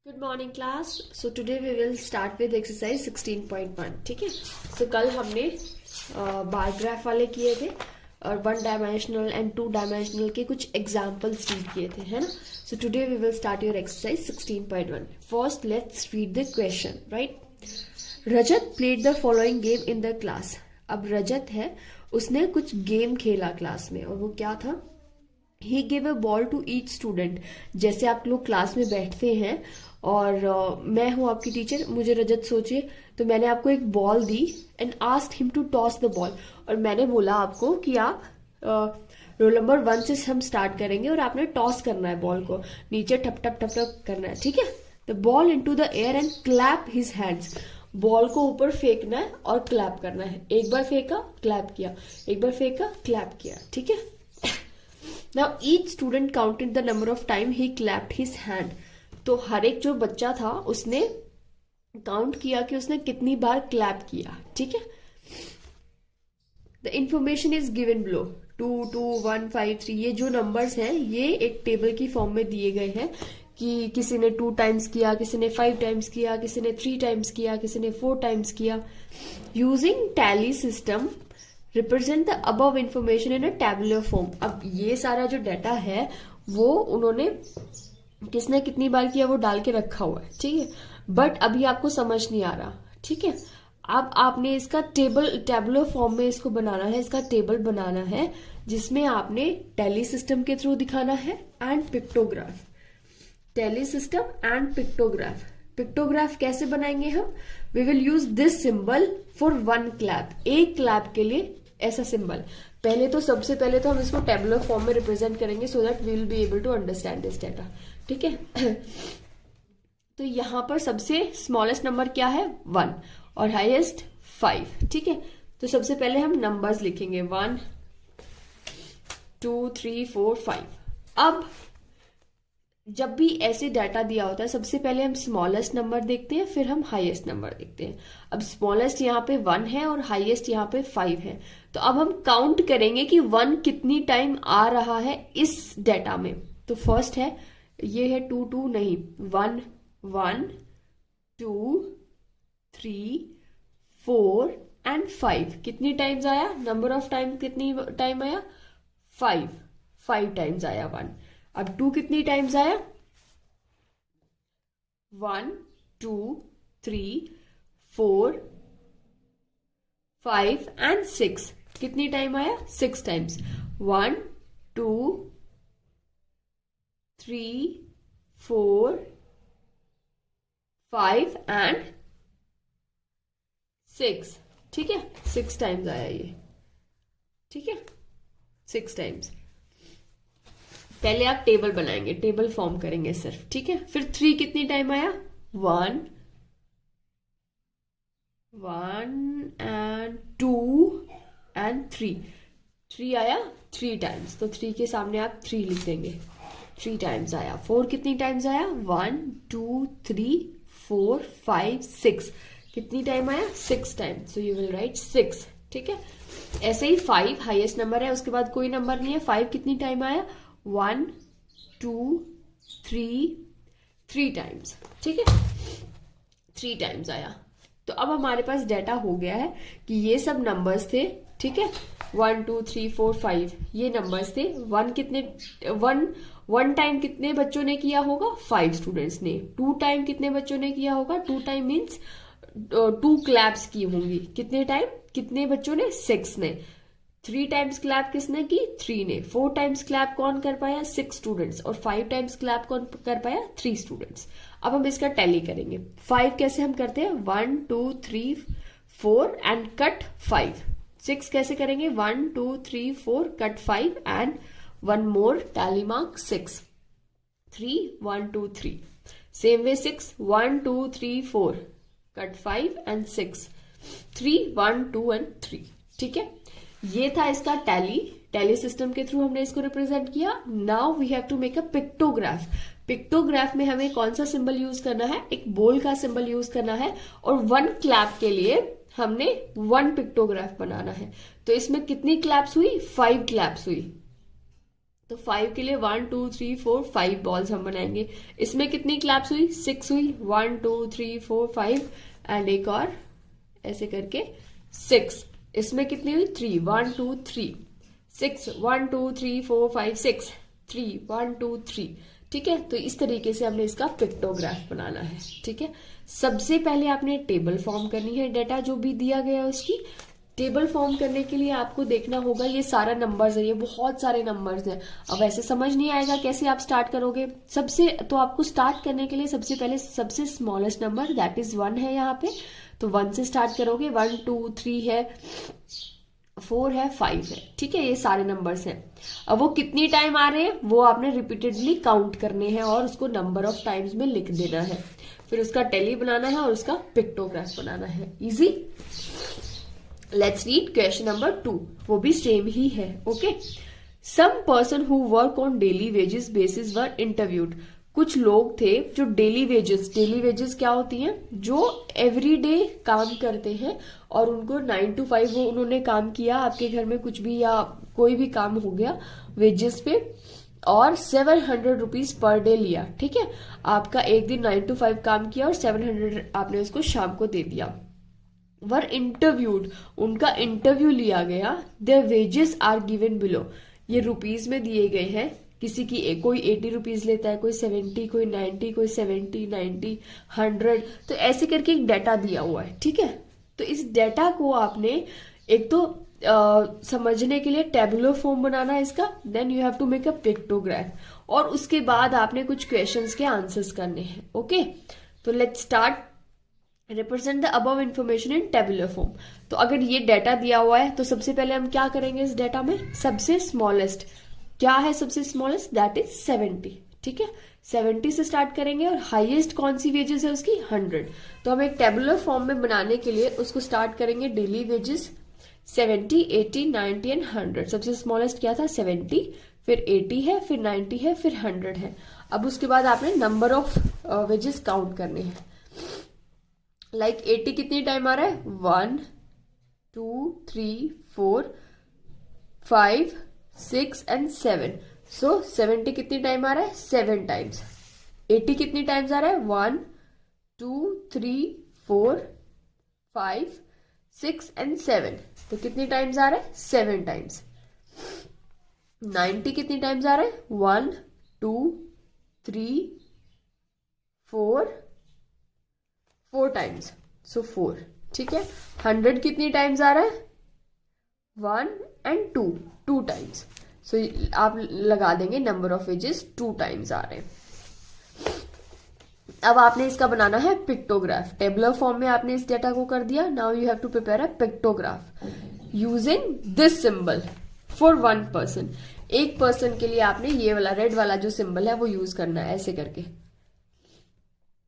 Good morning class. So today we will start with exercise 16.1। ठीक है। सो कल हमने बार ग्राफ वाले किए थे और one dimensional and two dimensional के कुछ एग्जाम्पल्स रीड किए थे, है ना। So today we will start your exercise 16.1। First let's read the question. Right, Rajat played the following game in the class. अब रजत है, उसने कुछ गेम खेला क्लास में, और वो क्या था? He give a ball to each student. जैसे आप लोग क्लास में बैठते हैं और मैं हूं आपकी टीचर, मुझे रजत सोचिए, तो मैंने आपको एक बॉल दी and asked him to toss the ball. और मैंने बोला आपको कि आप रोल नंबर 1 से हम स्टार्ट करेंगे और आपने टॉस करना है बॉल को, नीचे ठप ठप ठप ठप करना है। ठीक है। The ball into the air and clap his hands. Ball को ऊपर फेंकना है और क्लैप करना है। एक बार फेंका, क्लैप किया, एक बार फेंका, क्लैप किया। ठीक है। Now each student counted the number of time he clapped his hand. तो हर एक जो बच्चा था उसने काउंट किया कि उसने कितनी बार क्लैप किया। ठीक है। The information is given below. 2, 2, 1, 5, 3, ये जो नंबर्स हैं ये एक टेबल की फॉर्म में दिए गए हैं कि किसी ने 2 टाइम्स किया, किसी ने 5 टाइम्स किया, किसी ने 3 टाइम्स किया, किसी ने 4 टाइम्स किया। Using tally system represent the above information in a tabular form. अब ये सारा जो डाटा है वो उन्होंने किसने कितनी बार किया वो डाल के रखा हुआ है। ठीक है। बट अभी आपको समझ नहीं आ रहा। ठीक है। अब आपने इसका टैबुलर फॉर्म में इसको बनाना है, इसका टेबल बनाना है जिसमें आपने टैली सिस्टम के थ्रू दिखाना है and pictograph. Tally system and pictograph. Pictograph कैसे बनाएंगे हम? We will use this symbol for 1 clap. एक क्लैप के लिए ऐसा सिंबल। सबसे पहले तो हम इसको टेबुलर फॉर्म में रिप्रेजेंट करेंगे so that we will be able to understand this data. ठीक है। तो यहां पर सबसे स्मॉलेस्ट नंबर क्या है? 1 और हाईएस्ट 5। ठीक है। तो सबसे पहले हम नंबर्स लिखेंगे 1, 2, 3, 4, 5। अब जब भी ऐसे डाटा दिया होता है सबसे पहले हम स्मॉलेस्ट नंबर देखते हैं, फिर हम हाईएस्ट नंबर देखते हैं। अब स्मॉलेस्ट यहाँ पे 1 है और हाईएस्ट यहाँ पे 5 है। तो अब हम काउंट करेंगे कि 1 कितनी टाइम आ रहा है इस डाटा में। तो फर्स्ट है, ये है 2, 2 नहीं, 1, 1, 2, 3, 4 एंड 5। कितनी टाइम्स आया? नंबर ऑफ टाइम कितनी टाइम आया? 5 टाइम्स आया 1। अब 2 कितनी टाइम्स आया? 1, 2, 3, 4, 5 एंड 6। कितनी टाइम आया? 6 टाइम्स। 1, 2, 3, 4, 5 एंड 6। ठीक है। 6 टाइम्स आया ये। ठीक है। 6 टाइम्स। पहले आप टेबल बनाएंगे, टेबल फॉर्म करेंगे सिर्फ। ठीक है। फिर 3 कितनी टाइम आया? 1 एंड 2 एंड 3 आया 3 टाइम्स। तो 3 के सामने आप 3 लिख देंगे। 3 टाइम्स आया। 4 कितनी टाइम्स आया? 1, 2, 3, 4, 5, 6। कितनी टाइम आया? 6 times. So you will write 6। ठीक है। ऐसे ही 5 हाईएस्ट नंबर है, उसके बाद कोई नंबर नहीं है। 5 कितनी टाइम आया? 1, 2, 3 टाइम्स। ठीक है। 3 टाइम्स आया। तो अब हमारे पास डाटा हो गया है कि ये सब नंबर्स थे। ठीक है। 1, 2, 3, 4, 5 ये नंबर्स थे। 1 टाइम कितने बच्चों ने किया होगा? 5 स्टूडेंट्स ने। 2 टाइम कितने बच्चों ने किया होगा? 2 टाइम मीन्स 2 क्लैप्स की होंगी। कितने टाइम? कितने बच्चों ने? 6 ने। 3 टाइम्स क्लैप किसने की? 3 ने। 4 टाइम्स क्लैप कौन कर पाया? 6 स्टूडेंट्स। और 5 टाइम्स क्लैप कौन कर पाया? 3 स्टूडेंट्स। अब हम इसका टैली करेंगे। 5 कैसे हम करते हैं? 1, 2, 3, 4 एंड कट 5। 6 कैसे करेंगे? 1, 2, 3, 4 cut 5 and 1 more tally mark 6। 3, 1, 2, 3। Same way 6, 1, 2, 3, 4 cut 5 and 6। 3, 1, 2 and 3। ठीक है। ये था इसका टैली सिस्टम के थ्रू हमने इसको रिप्रेजेंट किया। Now we have to make a pictograph. Pictograph में हमें कौन सा सिंबल यूज करना है? एक बोल का सिंबल यूज करना है और 1 क्लैप के लिए हमने 1 पिक्टोग्राफ बनाना है। तो इसमें कितनी क्लैप्स हुई? 5 क्लैप्स हुई। तो 5 के लिए 1 2 3 4 5 बॉल्स हम बनाएंगे। इसमें कितनी क्लैप्स हुई? 6 हुई। 1 2 3 4 5 एंड एक और ऐसे करके 6। इसमें कितनी हुई? 3 1 2 3 6 1 2 3 4 5 6 3 1 2 3। ठीक है, तो इस तरीके से हमने इसका पिक्टोग्राफ बनाना है। ठीक है, सबसे पहले आपने टेबल फॉर्म करनी है, डाटा जो भी दिया गया है उसकी टेबल फॉर्म करने के लिए आपको देखना होगा ये सारा नंबर्स है, ये बहुत सारे नंबर्स हैं। अब ऐसे समझ नहीं आएगा कैसे आप स्टार्ट करोगे। सबसे तो आपको स्टार्ट करने के लिए सबसे पहले सबसे स्मॉलेस्ट नंबर दैट इज 1 है यहाँ पे, तो 1 से स्टार्ट करोगे। 1 2 3 है, 4 है, 5 है। ठीक है, ये सारे नंबर्स हैं। अब वो कितनी टाइम आ रहे हैं वो आपने रिपीटेडली काउंट करने हैं और उसको नंबर ऑफ टाइम्स में लिख देना है। फिर उसका टेली बनाना है और उसका पिक्टोग्राफ बनाना है। Easy. Let's read question number 2, वो भी सेम ही है। Okay, some person who work on daily wages basis were interviewed. कुछ लोग थे जो डेली वेजेस क्या होती हैं? जो एवरी डे काम करते हैं और उनको 9 to 5 वो उन्होंने काम किया, आपके घर में कुछ भी या कोई भी काम हो गया वेजेस पे, और 700 रुपीज पर डे लिया। ठीक है, आपका एक दिन 9 to 5 काम किया और 700 आपने उसको शाम को दे दिया। वर इंटरव्यूड, उनका इंटरव्यू लिया गया। Their wages are given below, ये रुपीज में दिए गए हैं। किसी की कोई 80 रुपीज लेता है, कोई 70, कोई 90, कोई 70 90 100, तो ऐसे करके एक डाटा दिया हुआ है। ठीक है, तो इस डाटा को आपने एक तो समझने के लिए टेबुलर फॉर्म बनाना है इसका, then you have to make a pictograph, और उसके बाद आपने कुछ क्वेश्चंस के आंसर्स करने हैं। ओके, तो let's start. Represent the above information in tabular form. तो अगर ये डाटा दिया हुआ है तो सबसे पहले हम क्या करेंगे इस डाटा में? सबसे स्मॉलेस्ट क्या है? सबसे स्मॉलेस्ट दैट इज 70। ठीक है, 70 से स्टार्ट करेंगे और हाईएस्ट कौन सी वेजेस है उसकी? 100। तो हम एक टेबुलर फॉर्म में बनाने के लिए उसको स्टार्ट करेंगे डेली वेजेस 70 80 90 एंड 100। सबसे स्मॉलेस्ट क्या था? 70, फिर 80 है, फिर 90 है, फिर 100 है। अब उसके बाद आपने नंबर ऑफ वेजेस काउंट करने हैं। लाइक 80 कितनी टाइम आ रहा है? 1 2 3 4 5 6 एंड 7। सो 70 कितनी टाइम आ रहा है? 7 टाइम्स। 80 कितनी टाइम्स आ रहा है? 1 2 3 4 5 6 एंड 7। तो कितनी टाइम्स आ रहा है? 7 टाइम्स। 90 कितनी टाइम्स आ रहा है? 1 2 3 4 टाइम्स, सो 4। ठीक है, 100 कितनी टाइम्स आ रहा है? 1 एंड 2 टाइम्स। सो आप लगा देंगे नंबर ऑफ वेजेस 2 टाइम्स आ रहे हैं। अब आपने इसका बनाना है पिक्टोग्राफ। टेबुलर फॉर्म में आपने इस डेटा को कर दिया। Now you have to prepare a pictograph using this symbol for 1 person. एक पर्सन के लिए आपने ये वाला रेड वाला जो सिंबल है वो यूज करना है, ऐसे करके।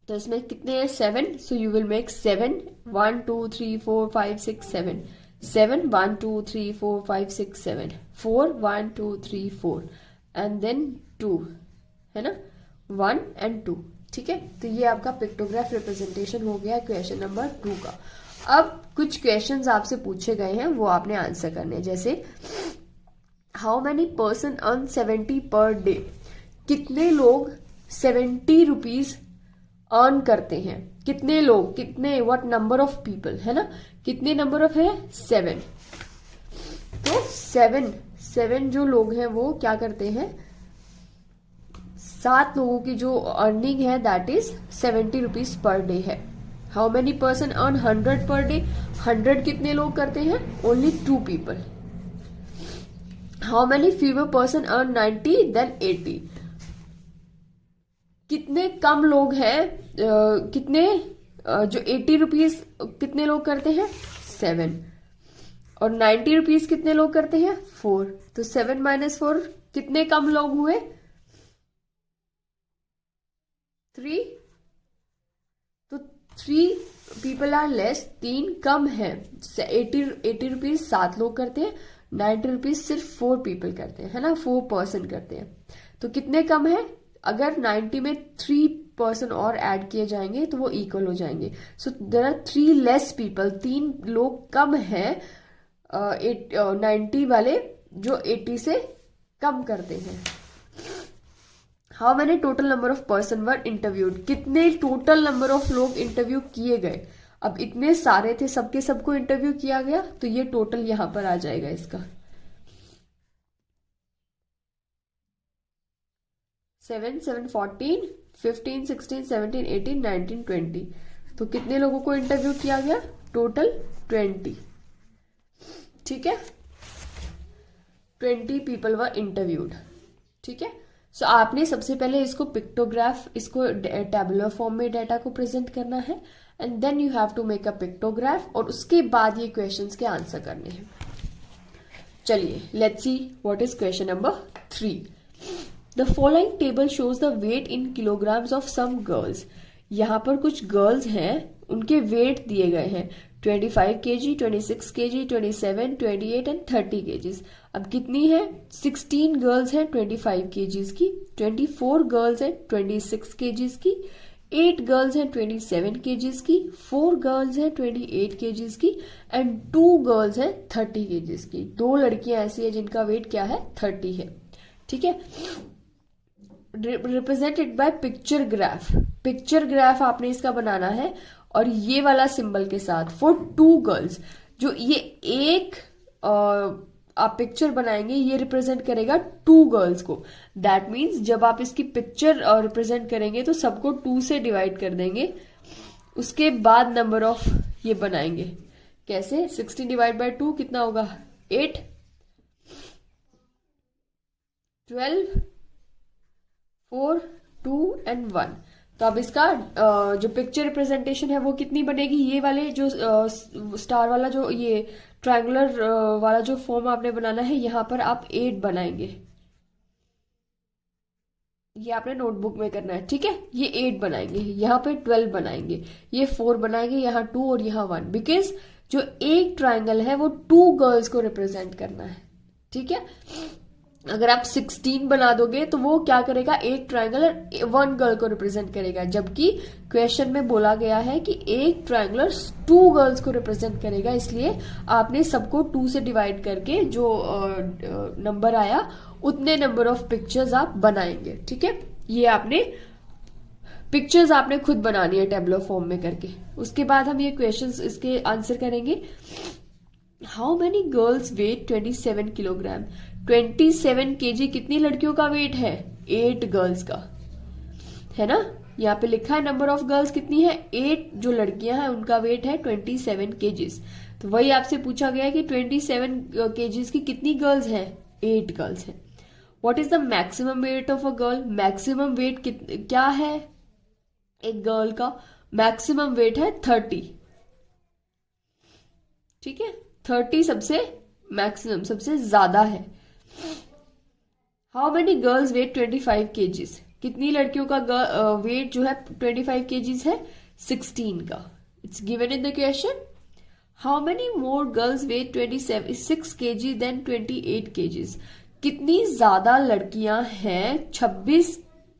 तो इसमें कितने हैं? 7। So you will make 7 1 2 3 4 5 6 7 7 1 2 3 4 5 6 7 4 1 2 3 4 and then 2, है ना, 1 एंड 2। ठीक है, तो ये आपका पिक्टोग्राफ रिप्रेजेंटेशन हो गया क्वेश्चन नंबर 2 का। अब कुछ क्वेश्चंस आपसे पूछे गए हैं वो आपने आंसर करने हैं। जैसे how many person earn 70 per day. कितने लोग 70 रुपीज अर्न करते हैं? कितने लोग, कितने, व्हाट नंबर ऑफ पीपल, है ना, कितने नंबर ऑफ है? 7। तो 7 जो लोग हैं वो क्या करते हैं? 7 लोगों की जो अर्निंग है that is 70 rupees per day है। How many person earn 100 per day. 100 कितने लोग करते हैं? Only 2 people. How many fewer person earn 90 than 80। कितने कम लोग हैं कितने जो 80 रुपीज कितने लोग करते हैं? 7। और 90 रुपीज कितने लोग करते हैं? 4। तो 7 - 4 कितने कम लोग हुए? 3। तो 3 पीपल आर लेस, 3 कम है। 80 रुपीज 7 लोग करते हैं, 90 रुपीज सिर्फ 4 पीपल करते हैं, है ना, 4 पर्सन करते हैं। तो कितने कम है? अगर 90 में 3 पर्सन और ऐड किए जाएंगे तो वो इक्वल हो जाएंगे। So there are 3 less people, 3 लोग कम है 90 वाले जो 80 से कम करते हैं। How many total number of person were interviewed, कितने टोटल नंबर ऑफ लोग इंटरव्यू किए गए। अब इतने सारे थे, सबके सबको इंटरव्यू किया गया, तो ये टोटल यहां पर आ जाएगा इसका 7, 7, 14, 15, 16, 17, 18, 19, 20। तो कितने लोगों को इंटरव्यू किया गया, टोटल 20। ठीक है, 20 पीपल वर इंटरव्यूड। ठीक है, सो आपने सबसे पहले इसको पिक्टोग्राफ, इसको टेबुलर फॉर्म में डाटा को प्रेजेंट करना है, and then you have to make a pictograph, और उसके बाद ये क्वेश्चंस के आंसर करने हैं। चलिए let's see what is question number 3। The following table shows the weight in kilograms of some girls. यहाँ पर कुछ गर्ल्स हैं, उनके वेट दिए गए हैं 25 kg, 26 kg, 27, 28 एंड 30 kgs। अब कितनी है, 16 गर्ल्स हैं 25 kgs की, 24 गर्ल्स हैं 26 kgs की, 8 गर्ल्स हैं 27 kgs की, 4 गर्ल्स हैं 28 kgs की, एंड 2 गर्ल्स हैं 30 kgs की। 2 लड़कियां ऐसी है जिनका वेट क्या है, 30 है। ठीक है, represented by picture graph. Picture graph आपने इसका बनाना है, और ये वाला सिंबल के साथ फॉर 2 गर्ल्स। जो ये एक आप पिक्चर बनाएंगे, ये रिप्रेजेंट करेगा 2 गर्ल्स को। दैट मीन्स जब आप इसकी पिक्चर रिप्रेजेंट करेंगे तो सबको 2 से डिवाइड कर देंगे, उसके बाद नंबर ऑफ ये बनाएंगे। कैसे, 16 डिवाइड बाय 2 कितना होगा, 8, 12, 4, 2 एंड 1। तो अब इसका जो पिक्चर रिप्रेजेंटेशन है वो कितनी बनेगी, ये वाले जो स्टार वाला, जो ये ट्रायंगुलर वाला जो फॉर्म आपने बनाना है, यहां पर आप 8 बनाएंगे। ये आपने नोटबुक में करना है। ठीक है, ये 8 बनाएंगे, यहाँ पे 12 बनाएंगे, ये 4 बनाएंगे, यहाँ 2 और यहाँ 1, बिकॉज जो एक ट्रायंगल है वो 2 गर्ल्स को रिप्रेजेंट करना है। ठीक है, अगर आप 16 बना दोगे तो वो क्या करेगा, एक ट्रायंगुलर 1 गर्ल को रिप्रेजेंट करेगा, जबकि क्वेश्चन में बोला गया है कि एक ट्रायंगुलर 2 गर्ल्स को रिप्रेजेंट करेगा। इसलिए आपने सबको 2 से डिवाइड करके जो नंबर आया उतने नंबर ऑफ पिक्चर्स आप बनाएंगे। ठीक है, ये आपने पिक्चर्स आपने खुद बनानी है टेबुलर फॉर्म में करके। उसके बाद हम ये क्वेश्चंस इसके आंसर करेंगे। How many girls weigh 27 kilogram. 27 kg कितनी लड़कियों का वेट है, 8 गर्ल्स का, है ना। यहाँ पे लिखा है नंबर ऑफ गर्ल्स कितनी है, 8 जो लड़कियां हैं उनका वेट है 27 kgs। तो वही आपसे पूछा गया है कि 27 kgs की कितनी गर्ल्स हैं, 8 गर्ल्स हैं। What is the maximum weight of a girl. Maximum weight क्या है एक गर्ल का, मैक्सिमम वेट है 30। ठीक है, 30 सबसे मैक्सिमम, सबसे ज्यादा है। How many girls weigh 25 kgs। कितनी लड़कियों का वेट जो है 25 kgs है, 16 का। It's given in the question. How many more girls weigh 26 kg then 28 kgs। कितनी ज्यादा लड़कियां हैं 26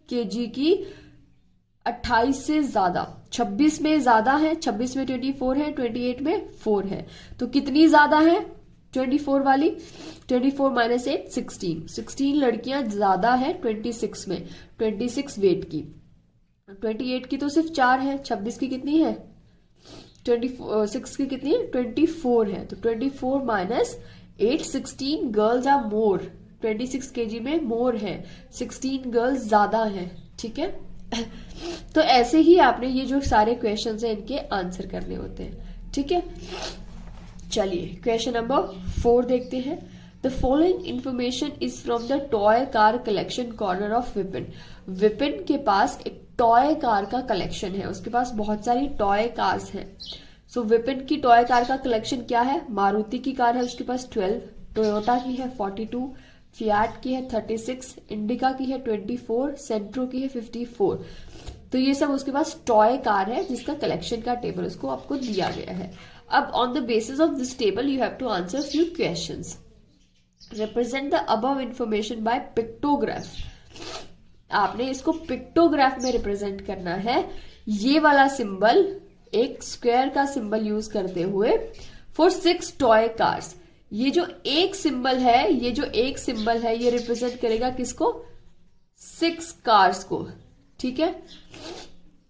kg की 28 से ज्यादा। 26 में ज्यादा है, 26 में 24 है, 28 में 4 है, तो कितनी ज्यादा है 24 वाली। 24 माइनस 8, 16 लड़कियां ज्यादा है 26 में, 26 वेट की। 28 की तो सिर्फ 4 है, 26 की कितनी है, 26 की कितनी है, 24 है। तो 24 minus 8, 16 girls are more. 26 kg में मोर है, 16 गर्ल्स ज्यादा है। ठीक है, तो ऐसे ही आपने ये जो सारे क्वेश्चंस हैं इनके आंसर करने होते हैं। ठीक है, चलिए क्वेश्चन नंबर 4 देखते हैं। The following information is from the toy car collection corner of Vipin. Vipin के पास एक टॉय कार का कलेक्शन है, उसके पास बहुत सारी टॉय कार्स हैं। सो विपिन की टॉय कार का कलेक्शन क्या है, मारुति की कार है उसके पास 12, टोयोटा की है 42, फियाट की है 36, इंडिका की है 24, सेंट्रो की है 54। तो ये सब उसके पास टॉय कार है जिसका कलेक्शन का टेबल उसको आपको दिया गया है। अब on the basis of this table you have to answer few questions. Represent the above information by pictograph. आपने इसको पिक्टोग्राफ में रिप्रेजेंट करना है। ये वाला सिंबल एक स्क्वायर का सिंबल यूज करते हुए फॉर 6 टॉय कार्स। ये जो एक सिंबल है, ये रिप्रेजेंट करेगा किसको, 6 कार्स को, ठीक है।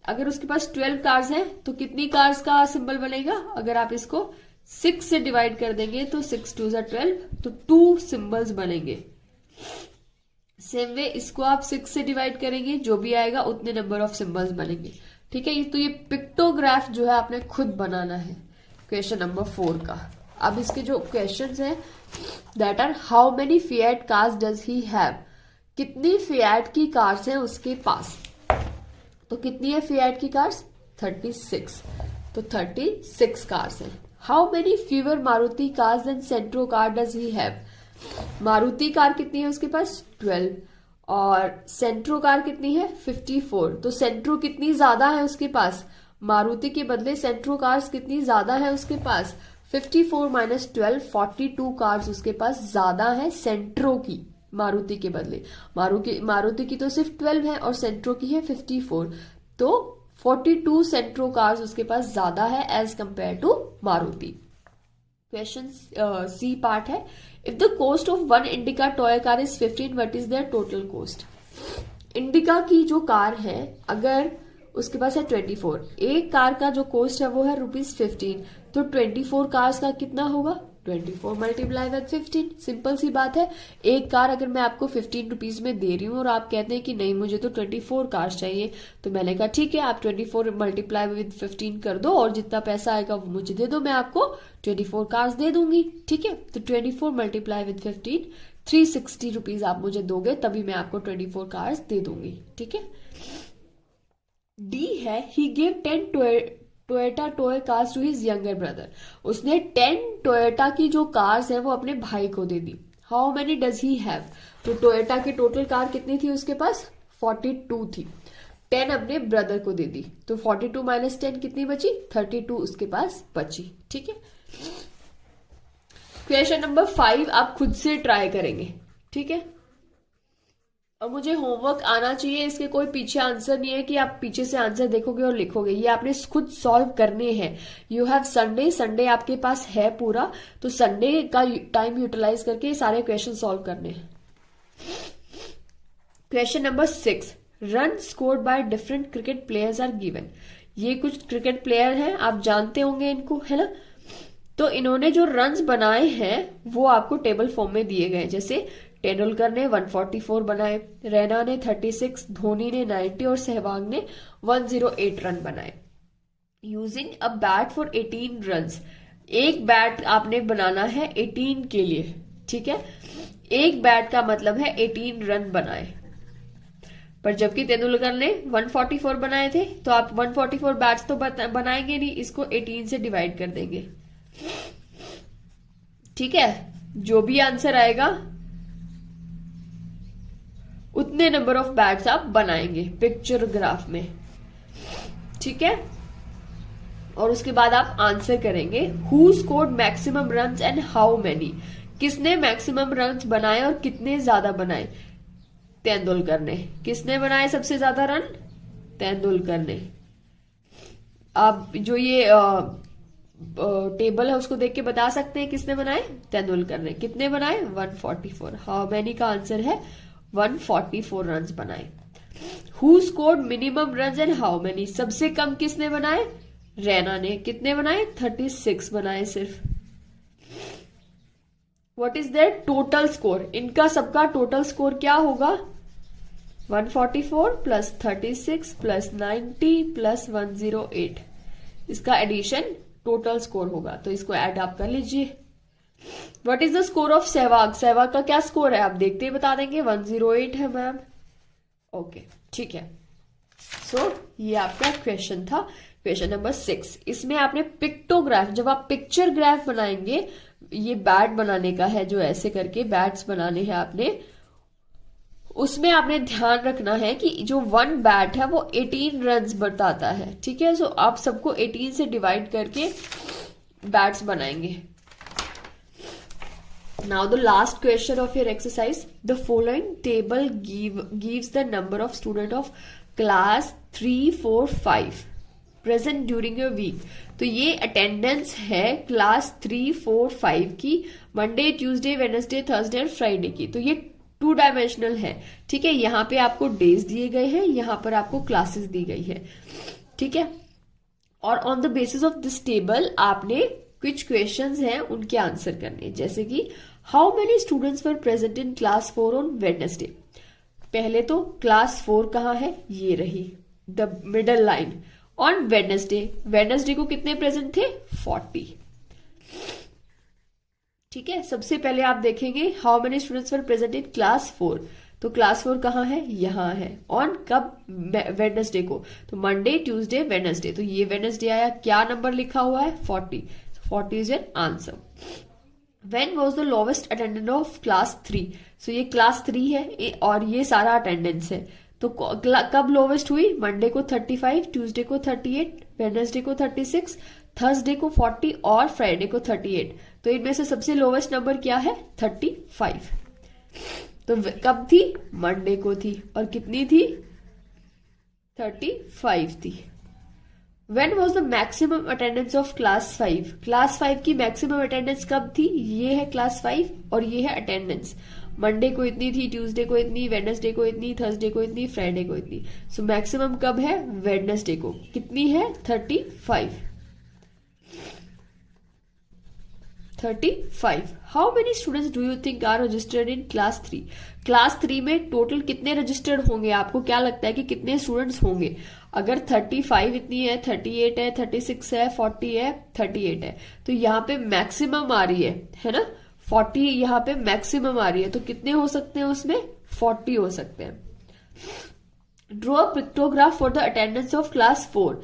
अगर उसके पास 12 कार्स हैं तो कितनी कार्स का सिंबल बनेगा? अगर आप इसको 6 से डिवाइड कर देंगे तो 6 2 12, तो 2 सिंबल्स बनेंगे। सेम वे इसको आप 6 से डिवाइड करेंगे, जो भी आएगा उतने नंबर ऑफ सिंबल्स बनेंगे, ठीक है। तो ये पिक्टोग्राफ जो है आपने खुद बनाना है क्वेश्चन नंबर 4 का। अब इसके जो क्वेश्चंस हैं that are how many Fiat cars does he have, कितनी फिएट की कार्स हैं उसके पास। तो कितनी है फिएट की कार्स? 36, तो 36 कार्स हैं। How many fever Maruti cars and Santro car does he have, Maruti car कितनी है उसके पास? 12, और सेंट्रो कार कितनी है? 54। तो सेंट्रो कितनी ज्यादा है उसके पास? मारुति के बदले सेंट्रो कार्स कितनी ज्यादा है उसके पास? 54 माइनस 12, 42 कार्स उसके पास ज्यादा है सेंट्रो की, मारुति के बदले। मारुति की तो सिर्फ 12 है और सेंट्रो की है 54, तो 42 सेंट्रो कार्स उसके पास ज्यादा है as compare to Maruti. Question C part है, if the cost of one Indica toy car is 15, what is their total cost. Indica की जो कार है अगर उसके पास है 24, एक कार का जो कॉस्ट है वो है ₹15, तो 24 कार्स का कितना होगा? 24 मल्टीप्लाई विद 15, सिंपल सी बात है। एक कार अगर मैं आपको 15 रुपीज में दे रही हूँ और आप कहते हैं कि नहीं मुझे तो 24 कार्स चाहिए, तो मैंने कहा ठीक है आप 24 मल्टीप्लाई विद 15 कर दो और जितना पैसा आएगा वो मुझे दे दो, मैं आपको 24 कार्स दे दूंगी, ठीक है। तो 24 मल्टीप्लाई विद 15, 360 रुपीज आप मुझे दोगे तभी मैं आपको 24 कार्स दे दूंगी, ठीक है। डी है, he give 10 Toyota toy cars to his younger brother, उसने 10 टोयोटा की जो कार्स है वो अपने भाई को दे दी। How many does he have, तो टोयोटा की टोटल कार कितनी थी उसके पास? 42 थी, 10 अपने ब्रदर को दे दी, तो 42 माइनस 10 कितनी बची? 32 उसके पास बची, ठीक है। क्वेश्चन नंबर 5 आप खुद से ट्राई करेंगे, ठीक है। और मुझे होमवर्क आना चाहिए, इसके कोई पीछे आंसर नहीं है कि आप पीछे से आंसर देखोगे और लिखोगे, ये आपने खुद सॉल्व करने हैं। यू हैव संडे आपके पास है पूरा, तो संडे का टाइम यूटिलाइज करके सारे क्वेश्चन सॉल्व करने हैं। Question number 6, run scored by different cricket players are given. ये कुछ क्रिकेट प्लेयर हैं, आप जानते होंगे इनको, है ना। तो इन्होंने जो रन्स बनाए हैं वो आपको टेबल फॉर्म में दिए गए, जैसे तेंदुलकर ने 144 बनाए, रैना ने 36, धोनी ने 90 और सहवाग ने 108 रन बनाए। Using a bat for 18 runs, एक बैट आपने बनाना है 18 के लिए, ठीक है। एक बैट का मतलब है 18 रन बनाए, पर जबकि तेंदुलकर ने 144 बनाए थे तो आप 144 बैट्स तो बनाएंगे नहीं, इसको 18 से डिवाइड कर देंगे, ठीक है। जो भी आंसर आएगा उतने नंबर ऑफ बैट्स आप बनाएंगे पिक्चर ग्राफ में, ठीक है। और उसके बाद आप आंसर करेंगे who scored maximum runs and how many, किसने मैक्सिमम रन्स बनाए और कितने ज्यादा बनाए? तेंदुलकर ने। किसने बनाए सबसे ज्यादा रन? तेंदुलकर ने। आप जो ये टेबल है उसको देख के बता सकते हैं किसने बनाए? तेंदुलकर ने। कितने बनाए? 144। हाउ मेनी का आंसर है 144 रन्स बनाए। Who scored minimum runs and how many, सबसे कम किसने बनाए? रैना ने। कितने बनाए? 36 बनाए सिर्फ। What is their total score, इनका सबका टोटल स्कोर क्या होगा? 144 प्लस 36 प्लस 90 प्लस 108, इसका एडिशन टोटल स्कोर होगा, तो इसको ऐड आप कर लीजिए। What is the score of Sehwag, Sehwag का क्या स्कोर है आप देखते ही बता देंगे, 108 है मैम। ओके ठीक है। सो ये आपका क्वेश्चन था, क्वेश्चन नंबर 6। इसमें आपने पिक्टोग्राफ, जब आप पिक्चर ग्राफ बनाएंगे, ये बैट बनाने का है जो ऐसे करके बैट्स बनाने हैं आपने, उसमें आपने ध्यान रखना है कि जो वन बैट है वो 18 रन्स बताता है, ठीक है। सो आप सबको 18 से डिवाइड करके बैट्स बनाएंगे। Now the last question of your exercise, the following table gives the number of student of class 3, 4, 5 present during your week। तो ये अटेंडेंस है क्लास 3, 4, 5 की, मंडे, ट्यूसडे, वेडनेसडे, थर्सडे और फ्राइडे की। तो ये टू डायमेंशनल है, ठीक है। यहाँ पे आपको डेज दिए गए हैं, यहाँ पर आपको क्लासेस दी गई है, ठीक है। और on the basis of this table आपने कुछ क्वेश्चंस हैं उनके आंसर करने, जैसे कि how many students were present in class 4 on Wednesday. पहले तो क्लास 4 कहाँ है, ये रही the middle line. On Wednesday को कितने प्रेजेंट थे, 40, ठीक है। सबसे पहले आप देखेंगे how many students were present in class 4, तो क्लास 4 कहाँ है, यहाँ है। ऑन कब, वेडनेसडे को, तो मंडे ट्यूसडे वेडनेसडे, तो ये वेडनेसडे आया, क्या नंबर लिखा हुआ है, 40, 40 is an answer. When was the lowest attendance of class 3? सो ये क्लास 3 है और ये सारा अटेंडेंस है, तो कब लोवेस्ट हुई, मंडे को 35, ट्यूसडे को 38, वेडनेसडे को 36, थर्सडे को 40 और फ्राइडे को 38। तो इनमें से सबसे लोवेस्ट नंबर क्या है, 35। तो कब थी, मंडे को थी, और कितनी थी, 35 थी। When was the maximum attendance of class 5? Class 5 की मैक्सिमम अटेंडेंस कब थी, ये है क्लास 5 और ये है अटेंडेंस। मंडे को इतनी थी, ट्यूसडे को इतनी, वेडनेसडे को इतनी, थर्सडे को इतनी, फ्राइडे को इतनी। सो मैक्सिमम कब है, वेडनेसडे को, कितनी है, 35। 35। How many students do you think are registered in class 3? Class 3 में टोटल कितने रजिस्टर्ड होंगे, आपको क्या लगता है कि कितने स्टूडेंट्स होंगे? अगर 35 इतनी है, 38 है, 36 है, 40 है, 38 है, तो यहाँ पे मैक्सिमम आ रही है ना, 40 यहाँ पे मैक्सिमम आ रही है, तो कितने हो सकते हैं उसमें, 40 हो सकते हैं। Draw a pictograph for the attendance of class 4।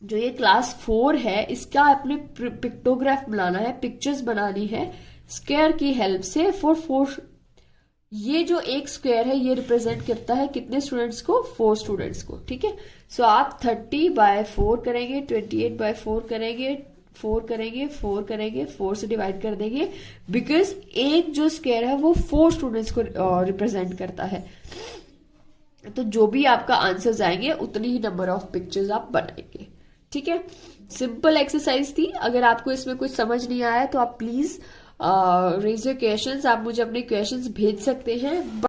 जो ये क्लास 4 है इसका अपने पिक्टोग्राफ बनाना है, पिक्चर्स बनानी है स्क्वायर की हेल्प से फॉर 4। ये जो एक स्क्वायर है ये रिप्रेजेंट करता है कितने स्टूडेंट्स को, 4 स्टूडेंट्स को, ठीक है। सो आप 30/4 करेंगे, 28/4 करेंगे, 4 करेंगे, 4 करेंगे, 4 से डिवाइड कर देंगे, बिकॉज एक जो स्क्वायर है वो 4 स्टूडेंट्स को रिप्रेजेंट करता है। तो जो भी आपका आंसर्स आएंगे उतनी ही नंबर ऑफ पिक्चर्स आप बनाएंगे, ठीक है। सिंपल एक्सरसाइज थी। अगर आपको इसमें कुछ समझ नहीं आया तो आप प्लीज रेज योर क्वेश्चंस, आप मुझे अपने क्वेश्चंस भेज सकते हैं।